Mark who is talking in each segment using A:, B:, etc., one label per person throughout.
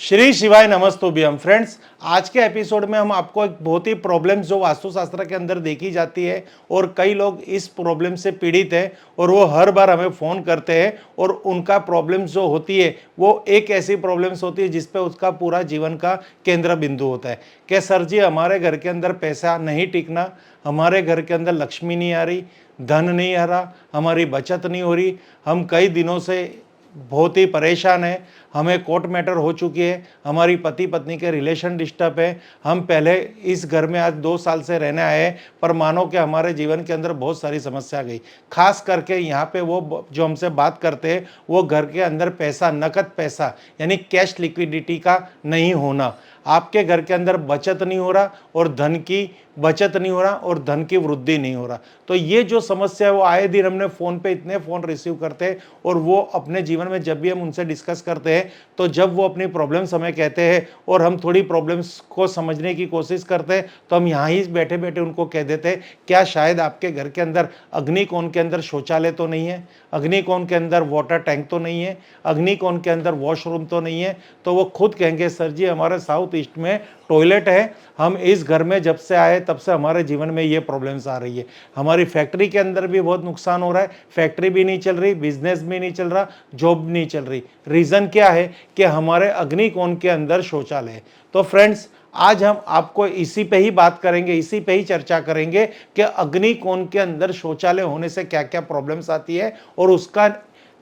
A: श्री शिवाय नमस्तुभ्यम फ्रेंड्स। आज के एपिसोड में हम आपको एक बहुत ही प्रॉब्लम्स जो वास्तुशास्त्र के अंदर देखी जाती है और कई लोग इस प्रॉब्लम से पीड़ित हैं और वो हर बार हमें फ़ोन करते हैं और उनका प्रॉब्लम्स जो होती है वो एक ऐसी प्रॉब्लम्स होती है जिस पे उसका पूरा जीवन का केंद्र बिंदु होता है कि सर जी हमारे घर के अंदर पैसा नहीं टिकना, हमारे घर के अंदर लक्ष्मी नहीं आ रही, धन नहीं आ रहा, हमारी बचत नहीं हो रही, हम कई दिनों से बहुत ही परेशान है, हमें कोर्ट मैटर हो चुकी है, हमारी पति पत्नी के रिलेशन डिस्टर्ब है, हम पहले इस घर में आज 2 साल से रहने आए हैं पर मानो कि हमारे जीवन के अंदर बहुत सारी समस्या आ गई। खास करके यहाँ पे वो जो हमसे बात करते हैं वो घर के अंदर पैसा, नकद पैसा यानी कैश लिक्विडिटी का नहीं होना, आपके घर के अंदर बचत नहीं हो रहा और धन की बचत नहीं हो रहा और धन की वृद्धि नहीं हो रहा। तो ये जो समस्या है वो आए दिन हमने फ़ोन पे इतने फ़ोन रिसीव करते हैं और वो अपने जीवन में जब भी हम उनसे डिस्कस करते हैं तो जब वो अपनी प्रॉब्लम्स हमें कहते हैं और हम थोड़ी प्रॉब्लम्स को समझने की कोशिश करते हैं तो हम यहाँ ही बैठे बैठे उनको कह देते हैं क्या शायद आपके घर के अंदर अग्निकोण के अंदर शौचालय तो नहीं है, अग्निकोण के अंदर वाटर टैंक तो नहीं है, अग्निकोण के अंदर वॉशरूम तो नहीं है। तो वो खुद कहेंगे सर जी हमारे साउथ ईस्ट में टॉयलेट है, हम इस घर में जब से आए तब से हमारे जीवन में ये प्रॉब्लम्स आ रही है, हमारी फैक्ट्री के अंदर भी बहुत नुकसान हो रहा है, फैक्ट्री भी नहीं चल रही, बिजनेस भी नहीं चल रहा, जॉब नहीं चल रही। रीज़न क्या है कि हमारे अग्निकोण के अंदर शौचालय है। तो फ्रेंड्स आज हम आपको इसी पे ही बात करेंगे, इसी पे ही चर्चा करेंगे कि अग्निकोण के अंदर शौचालय होने से क्या क्या प्रॉब्लम्स आती है और उसका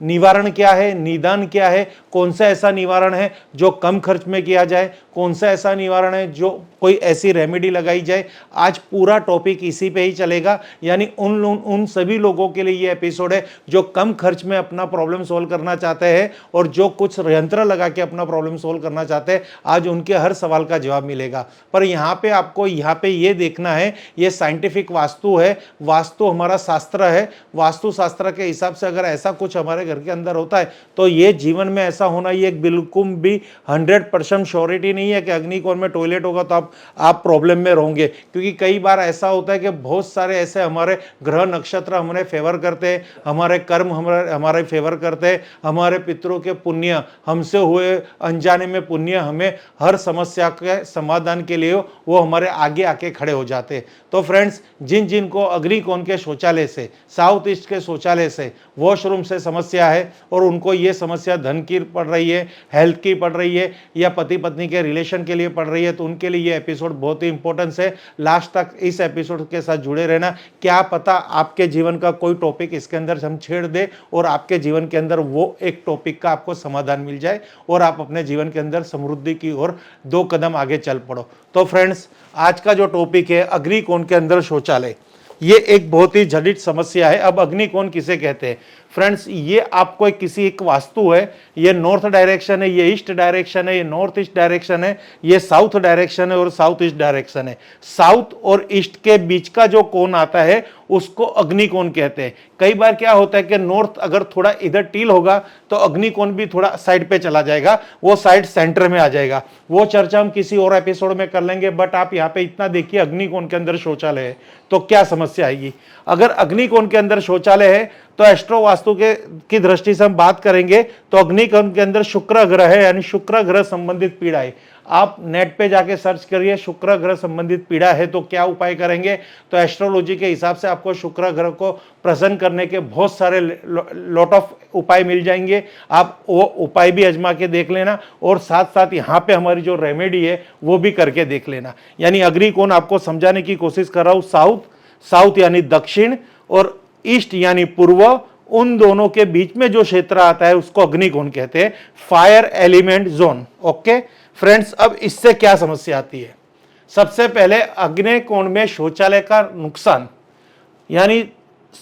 A: निवारण क्या है, निदान क्या है, कौन सा ऐसा निवारण है जो कम खर्च में किया जाए, कौन सा ऐसा निवारण है जो कोई ऐसी रेमेडी लगाई जाए। आज पूरा टॉपिक इसी पे ही चलेगा, यानी उन सभी लोगों के लिए ये एपिसोड है जो कम खर्च में अपना प्रॉब्लम सॉल्व करना चाहते हैं और जो कुछ यंत्र लगा के अपना प्रॉब्लम सॉल्व करना चाहते हैं। आज उनके हर सवाल का जवाब मिलेगा। पर यहाँ पे आपको ये देखना है, ये साइंटिफिक वास्तु है, वास्तु हमारा शास्त्र है, वास्तु शास्त्र के हिसाब से अगर ऐसा कुछ हमारे घर के अंदर होता है तो ये जीवन में ऐसा होना ये बिल्कुल भी 100% श्योरिटी नहीं है कि अग्निकोण में टॉयलेट होगा तो आप प्रॉब्लम में रहोगे। क्योंकि कई बार ऐसा होता है कि बहुत सारे ऐसे हमारे ग्रह नक्षत्र हमें फेवर करते हैं, हमारे कर्म हमारे फेवर करते हैं, हमारे पितरों के पुण्य, हमसे हुए अनजाने में पुण्य हमें हर समस्या के समाधान के लिए वो हमारे आगे आके खड़े हो जाते हैं। तो फ्रेंड्स जिन को अग्निकोण के शौचालय से, साउथ ईस्ट के शौचालय से, वॉशरूम से समस्या है और उनको ये समस्या धन की पड़ रही है, हेल्थ की पड़ रही है या पति पत्नी के रिलेशन के लिए पड़ रही है, तो उनके लिए ये एपिसोड बहुत ही इंपॉर्टेंस है। लास्ट तक इस एपिसोड के साथ जुड़े रहना, क्या पता आपके जीवन का कोई टॉपिक इसके अंदर हम छेड़ दे और आपके जीवन के अंदर वो एक टॉपिक का आपको समाधान मिल जाए और आप अपने जीवन के अंदर समृद्धि की ओर 2 कदम आगे चल पड़ो। तो फ्रेंड्स आज का जो टॉपिक है अग्निकोण के अंदर शौचालय, ये एक बहुत ही जटिल समस्या है। अब अग्निकोण किसे कहते हैं फ्रेंड्स, ये आपको किसी एक वास्तु है, ये नॉर्थ डायरेक्शन है, ये ईस्ट डायरेक्शन है, ये नॉर्थ ईस्ट डायरेक्शन है, ये साउथ डायरेक्शन है और साउथ ईस्ट डायरेक्शन है। साउथ और ईस्ट के बीच का जो कोण आता है उसको अग्निकोण कहते हैं। कई बार क्या होता है कि नॉर्थ अगर थोड़ा इधर टील होगा तो अग्निकोण भी थोड़ा साइड पे चला जाएगा, वो साइड सेंटर में आ जाएगा। वो चर्चा हम किसी और एपिसोड में कर लेंगे। बट आप यहाँ पे इतना देखिए अग्निकोण के अंदर शौचालय है तो क्या समस्या आएगी। अगर अग्निकोण के अंदर शौचालय है तो एस्ट्रो वास्तु की दृष्टि से हम बात करेंगे तो अग्निकोण के अंदर शुक्र ग्रह है, यानी शुक्र ग्रह संबंधित पीड़ा है। आप नेट पे जाके सर्च करिए शुक्र ग्रह संबंधित पीड़ा है तो क्या उपाय करेंगे। तो एस्ट्रोलॉजी के हिसाब से आपको शुक्र ग्रह को प्रसन्न करने के बहुत सारे लॉट ऑफ उपाय मिल जाएंगे। आप वो उपाय भी आजमा के देख लेना और साथ साथ यहाँ पे हमारी जो रेमेडी है वो भी करके देख लेना। यानी अग्निकोण आपको समझाने की कोशिश कर रहा हूँ। साउथ यानी दक्षिण और ईस्ट यानी पूर्व, उन दोनों के बीच में जो क्षेत्र आता है उसको अग्निकोण कहते हैं, fire element zone. Okay friends, अब इससे क्या समस्या आती है। सबसे पहले अग्निकोण में शौचालय का नुकसान, यानी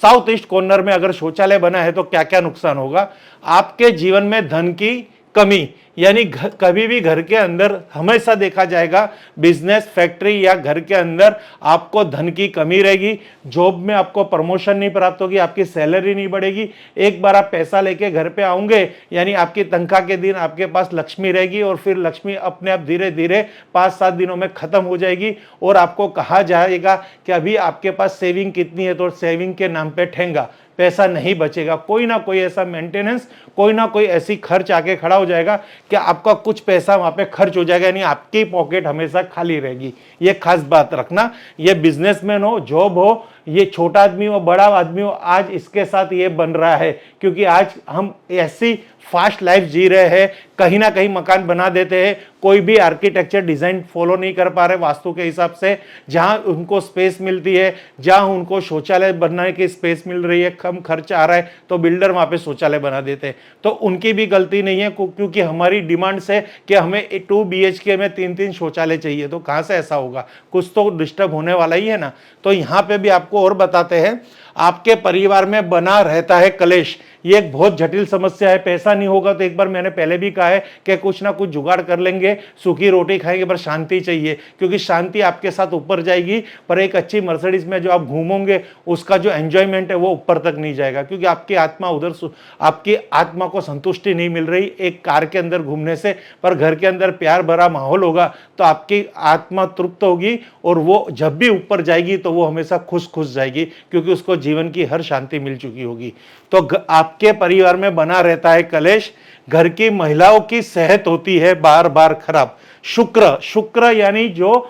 A: साउथ ईस्ट कॉर्नर में अगर शौचालय बना है तो क्या क्या नुकसान होगा। आपके जीवन में धन की कमी, यानी कभी भी घर के अंदर हमेशा देखा जाएगा बिजनेस, फैक्ट्री या घर के अंदर आपको धन की कमी रहेगी। जॉब में आपको प्रमोशन नहीं प्राप्त होगी, आपकी सैलरी नहीं बढ़ेगी। एक बार आप पैसा लेके घर पे आओगे यानी आपकी तनख्वाह के दिन आपके पास लक्ष्मी रहेगी और फिर लक्ष्मी अपने आप धीरे धीरे 5-7 दिनों में खत्म हो जाएगी और आपको कहा जाएगा कि अभी आपके पास सेविंग कितनी है, तो सेविंग के नाम पे ठेंगा पैसा नहीं बचेगा। कोई ना कोई ऐसा मेंटेनेंस, कोई ना कोई ऐसी खर्च आके खड़ा हो जाएगा कि आपका कुछ पैसा वहां पे खर्च हो जाएगा, यानी आपकी पॉकेट हमेशा खाली रहेगी। ये खास बात रखना। ये बिजनेसमैन हो, जॉब हो, ये छोटा आदमी हो, बड़ा आदमी हो, आज इसके साथ ये बन रहा है, क्योंकि आज हम ऐसी फास्ट लाइफ जी रहे हैं, कहीं ना कहीं मकान बना देते हैं, कोई भी आर्किटेक्चर डिजाइन फॉलो नहीं कर पा रहे वास्तु के हिसाब से। जहां उनको स्पेस मिलती है, जहां उनको शौचालय बनाने की स्पेस मिल रही है, कम खर्च आ रहा है, तो बिल्डर वहां पे शौचालय बना देते हैं। तो उनकी भी गलती नहीं है, क्योंकि हमारी डिमांड से कि हमें 2 BHK में 3-3 शौचालय चाहिए, तो कहां से ऐसा होगा, कुछ तो डिस्टर्ब होने वाला ही है ना। तो यहां पे भी आपको और बताते हैं, आपके परिवार में बना रहता है कलेश। ये एक बहुत जटिल समस्या है। पैसा नहीं होगा तो एक बार मैंने पहले भी कहा है कि कुछ ना कुछ जुगाड़ कर लेंगे, सूखी रोटी खाएंगे, पर शांति चाहिए, क्योंकि शांति आपके साथ ऊपर जाएगी, पर एक अच्छी मर्सिडीज में जो आप घूमोगे उसका जो एंजॉयमेंट है वो ऊपर तक नहीं जाएगा, क्योंकि आपकी आत्मा उधर, आपकी आत्मा को संतुष्टि नहीं मिल रही एक कार के अंदर घूमने से। पर घर के अंदर प्यार भरा माहौल होगा तो आपकी आत्मा तृप्त होगी, और वो जब भी ऊपर जाएगी तो वो हमेशा खुश खुश जाएगी, क्योंकि उसको जीवन की हर शांति मिल चुकी होगी। तो आपके परिवार में बना रहता है कलेश। घर की महिलाओं की सेहत होती है बार बार खराब। शुक्र यानी जो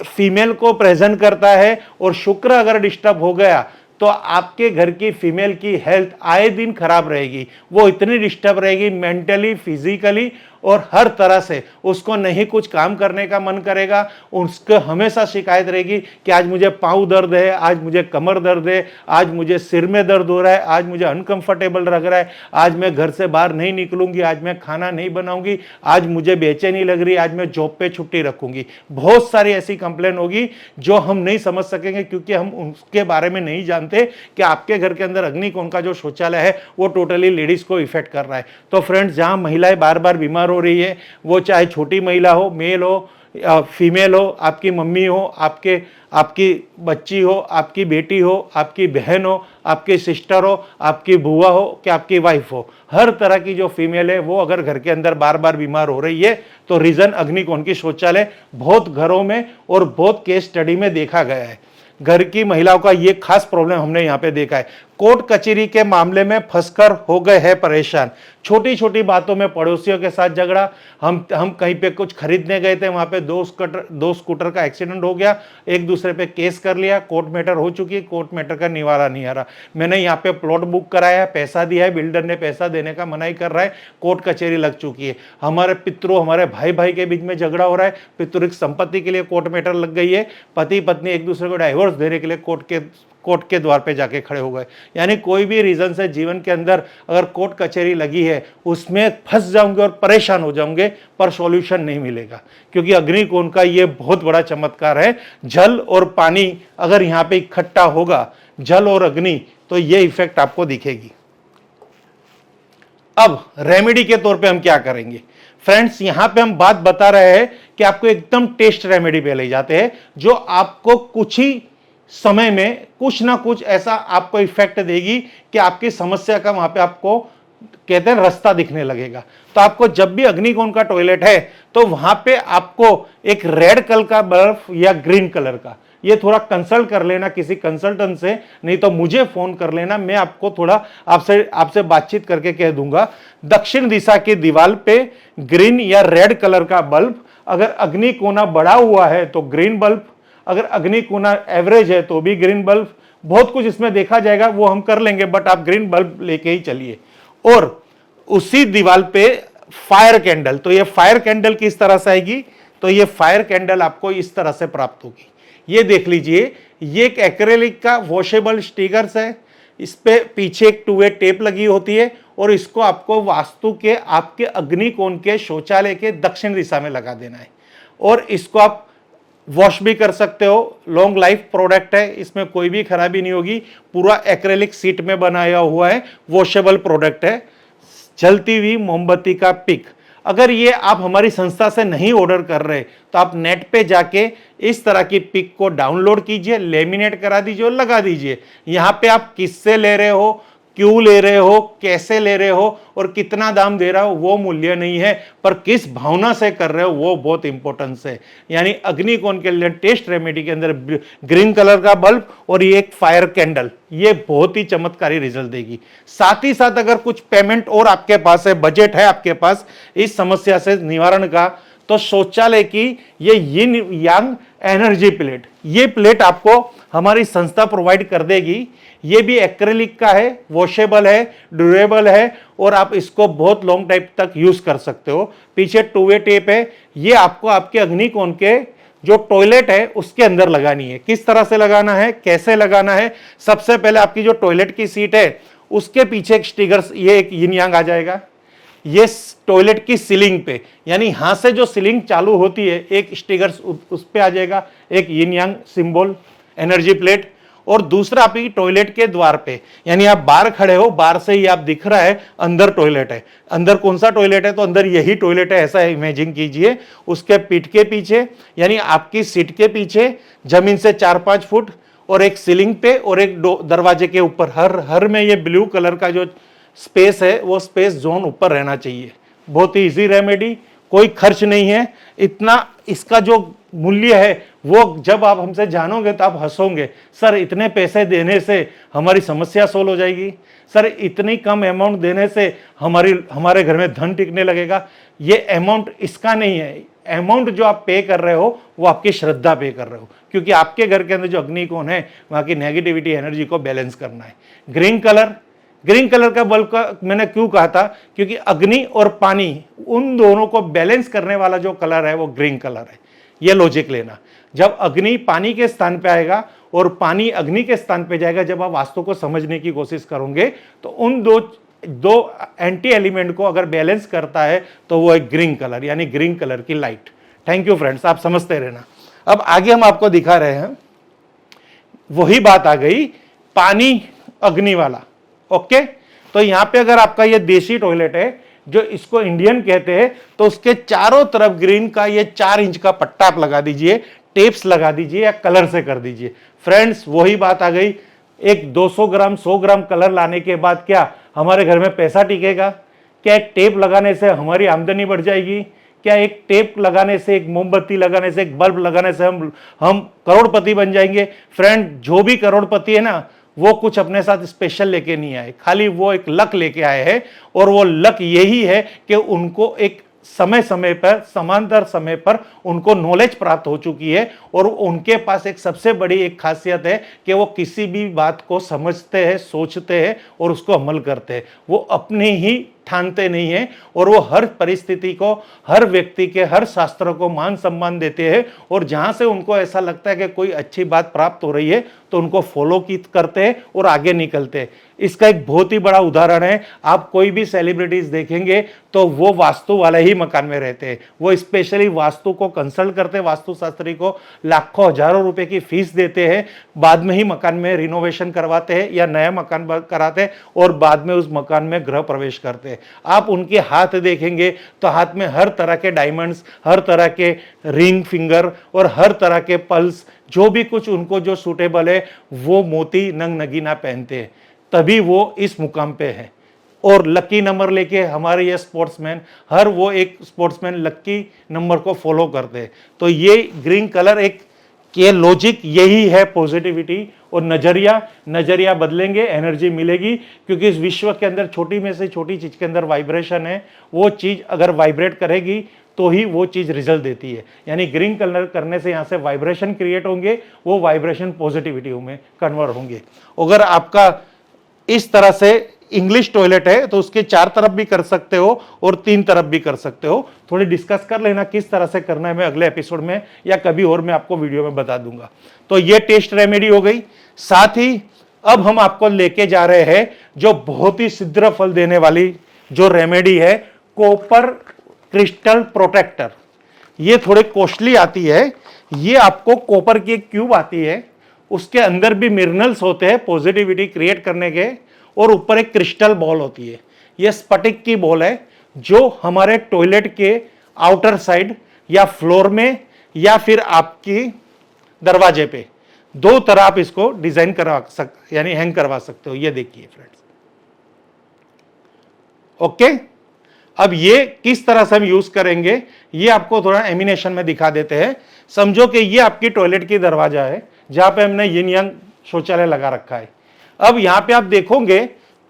A: फीमेल को प्रेजेंट करता है, और शुक्र अगर डिस्टर्ब हो गया तो आपके घर की फीमेल की हेल्थ आए दिन खराब रहेगी। वो इतनी डिस्टर्ब रहेगी मेंटली, फिजिकली और हर तरह से, उसको नहीं कुछ काम करने का मन करेगा। उसको हमेशा शिकायत रहेगी कि आज मुझे पाँव दर्द है, आज मुझे कमर दर्द है, आज मुझे सिर में दर्द हो रहा है, आज मुझे अनकंफर्टेबल लग रहा है, आज मैं घर से बाहर नहीं निकलूंगी, आज मैं खाना नहीं बनाऊंगी, आज मुझे बेचैनी लग रही है, आज मैं जॉब पे छुट्टी रखूंगी। बहुत सारी ऐसी कंप्लेन होगी जो हम नहीं समझ सकेंगे, क्योंकि हम उसके बारे में नहीं जानते कि आपके घर के अंदर अग्निकोण का जो शौचालय है वो टोटली लेडीज को इफेक्ट कर रहा है। तो फ्रेंड्स, जहां महिलाएं बार बार बीमार हो रही है, वो चाहे छोटी महिला हो, मेल हो, फीमेल हो, आपकी मम्मी हो, आपकी बच्ची हो, आपकी बेटी हो, आपकी बहन हो, आपकी सिस्टर हो, आपकी बुआ हो, कि आपकी वाइफ हो, हर तरह की जो फीमेल है वो अगर घर के अंदर बार बार बीमार हो रही है तो रीजन अग्निकोण की शौचालय बहुत घरों में और बहुत केस स्टडी में देखा गया है। घर की महिलाओं का ये खास प्रॉब्लम हमने यहाँ पे देखा है। कोर्ट कचहरी के मामले में फंसकर हो गए हैं परेशान। छोटी छोटी बातों में पड़ोसियों के साथ झगड़ा। हम कहीं पे कुछ खरीदने गए थे, वहां पे दो स्कूटर का एक्सीडेंट हो गया, एक दूसरे पे केस कर लिया, कोर्ट मैटर हो चुकी, कोर्ट मैटर का निवारा नहीं आ रहा। मैंने यहाँ पे प्लॉट बुक कराया है, पैसा दिया है, बिल्डर ने पैसा देने का मनाही कर रहा है, कोर्ट कचहरी लग चुकी है। हमारे पितरों, हमारे भाई भाई के बीच में झगड़ा हो रहा है, पितृक संपत्ति के लिए कोर्ट मैटर लग गई है, पति पत्नी एक दूसरे को डाइवोर्स देने के लिए कोर्ट के द्वार पे जाके खड़े हो गए। यानी कोई भी रीजन से जीवन के अंदर अगर कोर्ट कचहरी लगी है, उसमें फंस जाओगे और परेशान हो जाओगे, पर सॉल्यूशन नहीं मिलेगा, क्योंकि अग्निकोण का ये बहुत बड़ा चमत्कार है। जल और पानी अगर यहाँ पे इकट्ठा होगा, जल और अग्नि, तो ये इफेक्ट आपको दिखेगी। अब रेमेडी के तौर पे हम क्या करेंगे फ्रेंड्स, यहां पे हम बात बता रहे हैं कि आपको एकदम टेस्ट रेमेडी पे ले जाते हैं, जो आपको कुछ ही समय में कुछ ना कुछ ऐसा आपको इफेक्ट देगी कि आपकी समस्या का वहां पे आपको कहते हैं रास्ता दिखने लगेगा। तो आपको जब भी अग्निकोण का टॉयलेट है तो वहां पे आपको एक रेड कलर का बल्ब या ग्रीन कलर का, ये थोड़ा कंसल्ट कर लेना किसी कंसल्टेंट से, नहीं तो मुझे फोन कर लेना, मैं आपको थोड़ा आपसे बातचीत करके कह दूंगा। दक्षिण दिशा की दीवार पे ग्रीन या रेड कलर का बल्ब, अगर अग्निकोना बढ़ा हुआ है तो ग्रीन बल्ब, अगर अग्निकोना एवरेज है तो भी ग्रीन बल्ब। बहुत कुछ इसमें देखा जाएगा, वो हम कर लेंगे, बट आप ग्रीन बल्ब लेके ही चलिए। और उसी दीवार पे फायर कैंडल, तो ये फायर कैंडल किस तरह से आएगी, तो ये फायर कैंडल आपको इस तरह से प्राप्त होगी। ये देख लीजिए, ये एक एक्रेलिक का वॉशेबल स्टिकर्स है, इस पे पीछे एक 2-वे टेप लगी होती है, और इसको आपको वास्तु के आपके अग्निकोण के शौचालय के दक्षिण दिशा में लगा देना है। और इसको आप वॉश भी कर सकते हो, लॉन्ग लाइफ प्रोडक्ट है, इसमें कोई भी खराबी नहीं होगी। पूरा एक्रेलिक सीट में बनाया हुआ है, वॉशेबल प्रोडक्ट है। जलती हुई मोमबत्ती का पिक, अगर ये आप हमारी संस्था से नहीं ऑर्डर कर रहे तो आप नेट पे जाके इस तरह की पिक को डाउनलोड कीजिए, लेमिनेट करा दीजिए और लगा दीजिए। यहाँ पे आप किससे ले रहे हो, क्यों ले रहे हो, कैसे ले रहे हो और कितना दाम दे रहा हो वो मूल्य नहीं है, पर किस भावना से कर रहे हो वो बहुत इंपॉर्टेंस है। यानी अग्निकोण के लिए टेस्ट रेमेडी के अंदर ग्रीन कलर का बल्ब और ये एक फायर कैंडल, ये बहुत ही चमत्कारी रिजल्ट देगी। साथ ही साथ अगर कुछ पेमेंट और आपके पास है, बजट है आपके पास इस समस्या से निवारण का, तो शौचालय की ये यिन यांग एनर्जी प्लेट, ये प्लेट आपको हमारी संस्था प्रोवाइड कर देगी। ये भी एक्रेलिक का है, वॉशेबल है, ड्यूरेबल है और आप इसको बहुत लॉन्ग टाइम तक यूज कर सकते हो। पीछे 2 वे टेप है, ये आपको आपके अग्निकोण के जो टॉयलेट है उसके अंदर लगानी है। किस तरह से लगाना है, कैसे लगाना है, सबसे पहले आपकी जो टॉयलेट की सीट है उसके पीछे एक स्टिकर, ये एक यिन यांग आ जाएगा। ये टॉयलेट की सीलिंग पे, यानी यहां से जो सीलिंग चालू होती है एक स्टिकर उस पे आ जाएगा, एक यिन यांग सिंबल एनर्जी प्लेट। और दूसरा आपकी टॉयलेट के द्वार पे, यानी आप बाहर खड़े हो, बाहर से ही आप दिख रहा है अंदर टॉयलेट है। अंदर कौन सा टॉयलेट है, तो अंदर यही टॉयलेट है, ऐसा इमेजिन कीजिए। उसके पीठ के पीछे यानी आपकी सीट के पीछे जमीन से 4-5 फुट और एक सीलिंग पे और एक दरवाजे के ऊपर, हर में ये ब्लू कलर का जो स्पेस है वो स्पेस जोन ऊपर रहना चाहिए। बहुत ही इजी रेमेडी, कोई खर्च नहीं है। इतना इसका जो मूल्य है वो जब आप हमसे जानोगे तो आप हंसोगे, सर इतने पैसे देने से हमारी समस्या सोल्व हो जाएगी, सर इतनी कम अमाउंट देने से हमारे घर में धन टिकने लगेगा। ये अमाउंट इसका नहीं है, अमाउंट जो आप पे कर रहे हो वो आपकी श्रद्धा पे कर रहे हो, क्योंकि आपके घर के अंदर जो अग्निकोण है वहां की नेगेटिविटी एनर्जी को बैलेंस करना है। ग्रीन कलर का बल्ब का मैंने क्यों कहा था, क्योंकि अग्नि और पानी उन दोनों को बैलेंस करने वाला जो कलर है वो ग्रीन कलर है। ये लॉजिक लेना, जब अग्नि पानी के स्थान पे आएगा और पानी अग्नि के स्थान पे जाएगा, जब आप वास्तु को समझने की कोशिश करोगे तो उन दो एंटी एलिमेंट को अगर बैलेंस करता है तो वो एक ग्रीन कलर, यानी ग्रीन कलर की लाइट। थैंक यू फ्रेंड्स, आप समझते रहना। अब आगे हम आपको दिखा रहे हैं, वही बात आ गई पानी अग्नि वाला। ओके, तो यहां पे अगर आपका ये देशी टॉयलेट है जो इसको इंडियन कहते हैं, तो उसके चारों तरफ ग्रीन का ये 4 इंच का पट्टा आप लगा दीजिए, टेप्स लगा दीजिए या कलर से कर दीजिए। फ्रेंड्स वही बात आ गई, एक 200 ग्राम 100 ग्राम कलर लाने के बाद क्या हमारे घर में पैसा टिकेगा? क्या एक टेप लगाने से हमारी आमदनी बढ़ जाएगी? क्या एक टेप लगाने से, एक मोमबत्ती लगाने से, एक बल्ब लगाने से हम करोड़पति बन जाएंगे? फ्रेंड, जो भी करोड़पति है ना वो कुछ अपने साथ स्पेशल लेके नहीं आए, खाली वो एक लक लेके आए हैं। और वो लक यही है कि उनको एक समय समय पर, समांतर समय पर उनको नॉलेज प्राप्त हो चुकी है और उनके पास एक सबसे बड़ी एक खासियत है कि वो किसी भी बात को समझते हैं, सोचते हैं और उसको अमल करते हैं। वो अपने ही ठानते नहीं है और वो हर परिस्थिति को, हर व्यक्ति के, हर शास्त्र को मान सम्मान देते हैं और जहां से उनको ऐसा लगता है कि कोई अच्छी बात प्राप्त हो रही है तो उनको फॉलो करते हैं और आगे निकलते हैं। इसका एक बहुत ही बड़ा उदाहरण है, आप कोई भी सेलिब्रिटीज देखेंगे तो वो वास्तु वाले ही मकान में रहते हैं, वो स्पेशली वास्तु को कंसल्ट करते हैं, वास्तुशास्त्री को लाखों हजारों रुपए की फीस देते हैं, बाद में ही मकान में रिनोवेशन करवाते हैं या नया मकान कराते हैं और बाद में उस मकान में गृह प्रवेश करते हैं। आप उनके हाथ देखेंगे तो हाथ में हर तरह के डायमंड्स, हर तरह के रिंग फिंगर और हर तरह के पल्स, जो भी कुछ उनको जो सूटेबल है वो मोती नंग नगीना पहनते हैं, तभी वो इस मुकाम पे है। और लकी नंबर लेके हमारे ये स्पोर्ट्समैन, हर वो एक स्पोर्ट्समैन लकी नंबर को फॉलो करते हैं। तो ये ग्रीन कलर एक के लॉजिक यही है, पॉजिटिविटी और नजरिया बदलेंगे, एनर्जी मिलेगी, क्योंकि इस विश्व के अंदर छोटी में से छोटी चीज के अंदर वाइब्रेशन है, वो चीज अगर वाइब्रेट करेगी तो ही वो चीज रिजल्ट देती है। यानी ग्रीन कलर करने से यहाँ से वाइब्रेशन क्रिएट होंगे, वो वाइब्रेशन पॉजिटिविटी में कन्वर्ट होंगे। अगर आपका इस तरह से इंग्लिश टॉयलेट है तो उसके 4 तरफ भी कर सकते हो और 3 तरफ भी कर सकते हो। थोड़ी डिस्कस कर लेना किस तरह से करना है, मैं अगले एपिसोड में या कभी और मैं आपको वीडियो में बता दूंगा। तो ये टेस्ट रेमेडी हो गई। साथ ही अब हम आपको लेके जा रहे हैं जो बहुत ही सिद्ध फल देने वाली जो रेमेडी है, कॉपर क्रिस्टल प्रोटेक्टर। ये थोड़े कॉस्टली आती है, ये आपको कॉपर की एक क्यूब आती है, उसके अंदर भी मिनरल्स होते हैं पॉजिटिविटी क्रिएट करने के, और ऊपर एक क्रिस्टल बॉल होती है। ये स्फटिक की बॉल है जो हमारे टॉयलेट के आउटर साइड या फ्लोर में या फिर आपकी दरवाजे पे 2 तरह आप इसको डिजाइन करवा सकते, यानी हैंग करवा सकते हो। ये देखिए फ्रेंड्स, ओके। अब ये किस तरह से हम यूज करेंगे ये आपको थोड़ा एनिमेशन में दिखा देते हैं। समझो कि ये आपकी टॉयलेट की दरवाजा है जहां पे हमने यिन यांग शौचालय लगा रखा है। अब यहां पे आप देखोगे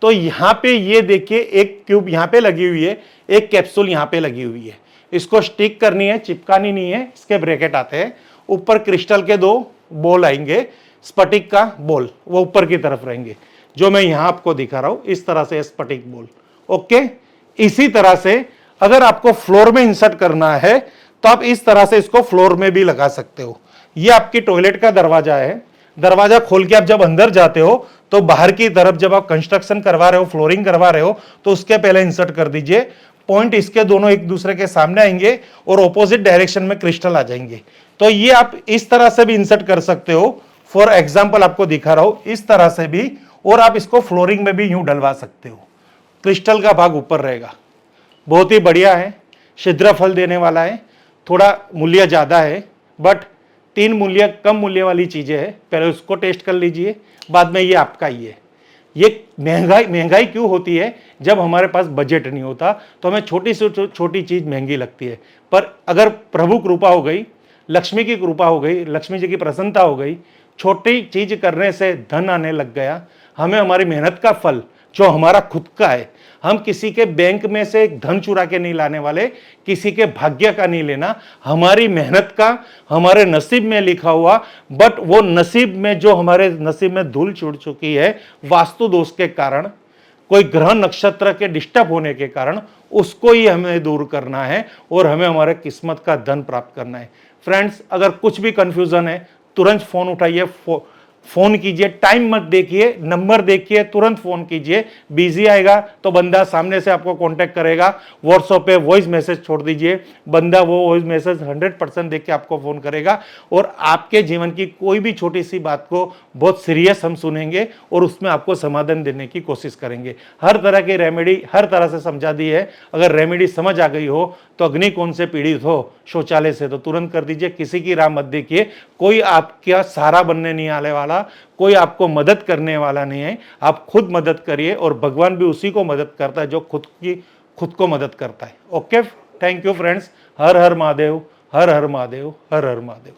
A: तो यहां पे ये देखिए एक ट्यूब यहां पे लगी हुई है, एक कैप्सूल यहां पे लगी हुई है। इसको स्टिक करनी है, चिपकानी नहीं है, इसके ब्रैकेट आते हैं। ऊपर क्रिस्टल के 2 बॉल आएंगे, स्फटिक का बॉल वो ऊपर की तरफ रहेंगे, जो मैं यहां आपको दिखा रहा हूं इस तरह से स्फटिक बॉल। ओके। इसी तरह से अगर आपको फ्लोर में इंसर्ट करना है तो आप इस तरह से इसको फ्लोर में भी लगा सकते हो। ये आपकी टॉयलेट का दरवाजा है। दरवाजा खोल के आप जब अंदर जाते हो तो बाहर की तरफ जब आप कंस्ट्रक्शन करवा रहे हो, फ्लोरिंग करवा रहे हो, तो उसके पहले इंसर्ट कर दीजिए। पॉइंट इसके दोनों एक दूसरे के सामने आएंगे और ऑपोजिट डायरेक्शन में क्रिस्टल आ जाएंगे। तो ये आप इस तरह से भी इंसर्ट कर सकते हो। फॉर एग्जाम्पल आपको दिखा रहा हूं इस तरह से भी, और आप इसको फ्लोरिंग में भी यूं डलवा सकते हो। क्रिस्टल का भाग ऊपर रहेगा। बहुत ही बढ़िया है, छिद्रफल देने वाला है, थोड़ा मूल्य ज़्यादा है, बट 3 मूल्य कम मूल्य वाली चीज़ें हैं। पहले उसको टेस्ट कर लीजिए, बाद में ये आपका ही है। ये महंगाई क्यों होती है? जब हमारे पास बजट नहीं होता तो हमें छोटी से छोटी चीज़ महंगी लगती है। पर अगर प्रभु कृपा हो गई, लक्ष्मी की कृपा हो गई, लक्ष्मी जी की प्रसन्नता हो गई, छोटी चीज़ करने से धन आने लग गया, हमें हमारी मेहनत का फल जो हमारा खुद का है, हम किसी के बैंक में से धन चुरा के नहीं लाने वाले, किसी के भाग्य का नहीं लेना, हमारी मेहनत का, हमारे नसीब में लिखा हुआ। बट वो नसीब में जो हमारे नसीब में धूल चुड़ चुकी है वास्तु दोष के कारण, कोई ग्रह नक्षत्र के डिस्टर्ब होने के कारण, उसको ही हमें दूर करना है और हमें हमारे किस्मत का धन प्राप्त करना है। फ्रेंड्स, अगर कुछ भी कंफ्यूजन है तुरंत फोन उठाइए, फोन कीजिए, टाइम मत देखिए, नंबर देखिए, तुरंत फोन कीजिए। बिजी आएगा तो बंदा सामने से आपको कांटेक्ट करेगा, व्हाट्सएप पे वॉइस मैसेज छोड़ दीजिए, बंदा वो वॉइस मैसेज 100% देख के आपको फोन करेगा और आपके जीवन की कोई भी छोटी सी बात को बहुत सीरियस हम सुनेंगे और उसमें आपको समाधान देने की कोशिश करेंगे। हर तरह की रेमेडी हर तरह से समझा दी है। अगर रेमेडी समझ आ गई हो तो अग्निकोण से पीड़ित हो, शौचालय से, तो तुरंत कर दीजिए। किसी की राह मत देखिए, कोई आपका सहारा बनने नहीं आने वाला, कोई आपको मदद करने वाला नहीं है। आप खुद मदद करिए और भगवान भी उसी को मदद करता है जो खुद को मदद करता है। Okay, thank you friends. Her her Mahadev, her her Mahadev, her her Mahadev.